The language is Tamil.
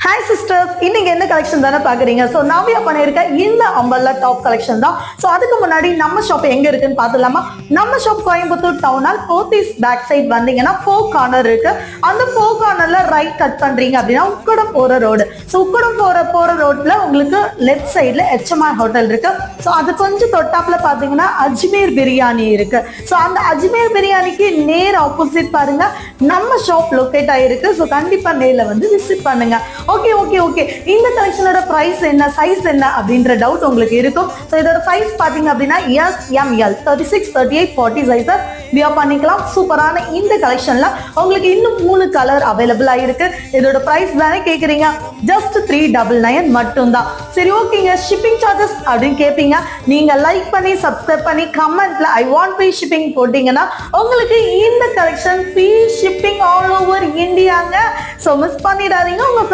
Hi sisters, இன்னைக்கு என்ன கலெக்ஷன் தானே பாக்குறீங்க. சோ நவ்யா பண்ணிருக்க இந்த அம்பர்லா டாப் கலெக்ஷன் தான். சோ அதுக்கு முன்னாடி நம்ம ஷாப் எங்க இருக்குன்னு பாத்துலாமா. நம்ம ஷாப் கோயம்புத்தூர் டவுனால் போத்தீஸ் பேக் சைடு வந்தீங்கன்னா 4 கார்னர் இருக்கு. அந்த 4 கார்னர்ல ரைட் கட் பண்றீங்க அப்படின்னா உக்கடம் போற ரோடு. சோ உக்கடம் போற ரோட்ல உங்களுக்கு லெஃப்ட் சைடுல HMR ஹோட்டல் இருக்கு. சோ அது கொஞ்சம் தொட்டாப்ல பாத்தீங்கன்னா அஜ்மீர் பிரியாணி இருக்கு. சோ அந்த அஜ்மீர் பிரியாணிக்கு நேர் ஆப்போசிட் பாருங்க நம்ம ஷாப் லொகேட் ஆயிருக்கு. சோ கண்டிப்பா நேர்ல வந்து விசிட் பண்ணுங்க. ஓகே இந்த கலெக்ஷனோட பிரைஸ் என்ன, சைஸ் என்ன அப்படின்ற டவுட் உங்களுக்கு இருக்கும். சோ இதோட சைஸ் பாத்தீங்க அப்படின்னா S M L 36 38 40 sizes wear பண்ணிக்கலாம். சூப்பரான இந்த கலெக்ஷன்ல உங்களுக்கு இன்னும் 3 கலர் அவைலபிளா இருக்கு. இதோட பிரைஸ் தானே கேக்குறீங்க, ஜஸ்ட் 399 மட்டும் தான். சரி ஓகேங்க, ஷிப்பிங் சார்ஜஸ் அப்படின்னு கேட்பீங்க. நீங்க லைக் பண்ணி சப்ஸ்கிரைப் பண்ணி கமெண்ட்ல ஐ வாண்ட் ஃப்ரீ ஷிப்பிங் போட்டீங்கன்னா உங்களுக்கு இந்த collection free shipping all over இந்தியாங்க. சோ மிஸ் பண்ணிடாதீங்க. உங்க